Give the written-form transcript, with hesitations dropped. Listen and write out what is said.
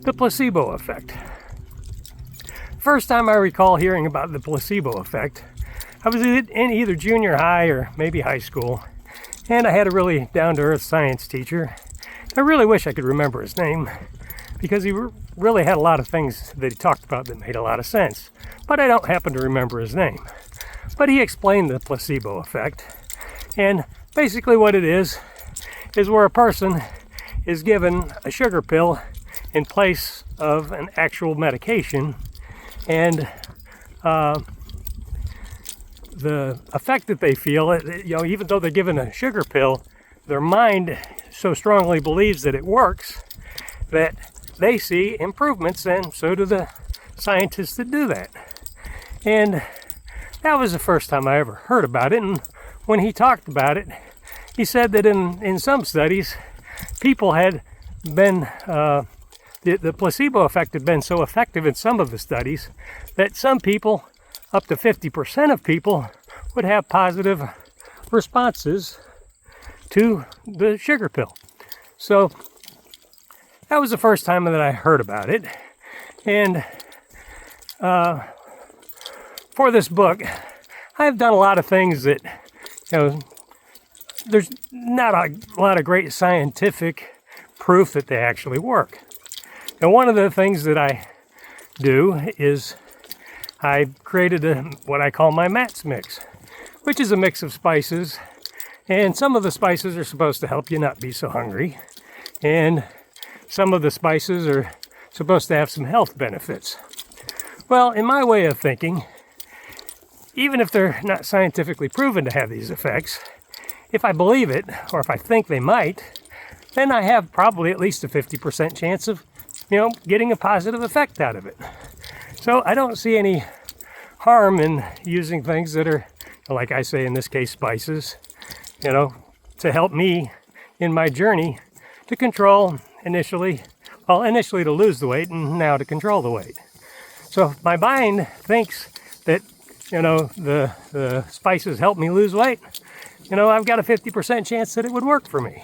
The placebo effect. First time I recall hearing about the placebo effect, I was in either junior high or maybe high school, and I had a really down-to-earth science teacher. I really wish I could remember his name, because he really had a lot of things that he talked about that made a lot of sense, but I don't happen to remember his name. But he explained the placebo effect, and basically what it is where a person is given a sugar pill in place of an actual medication, and the effect that they feel, even though they're given a sugar pill, their mind so strongly believes that it works that they see improvements, and so do the scientists that do that. And that was the first time I ever heard about it. And when he talked about it, he said that in some studies, people had been, the placebo effect had been so effective in some of the studies that some people, up to 50% of people, would have positive responses to the sugar pill. So that was the first time that I heard about it. And for this book, I've done a lot of things that, there's not a lot of great scientific proof that they actually work. And one of the things that I do is I created what I call my Matt's mix, which is a mix of spices. And some of the spices are supposed to help you not be so hungry. And some of the spices are supposed to have some health benefits. Well, in my way of thinking, even if they're not scientifically proven to have these effects, if I believe it, or if I think they might, then I have probably at least a 50% chance of, getting a positive effect out of it. So I don't see any harm in using things that are, like I say in this case, spices, to help me in my journey to control initially to lose the weight, and now to control the weight. So if my mind thinks that, the spices help me lose weight, I've got a 50% chance that it would work for me.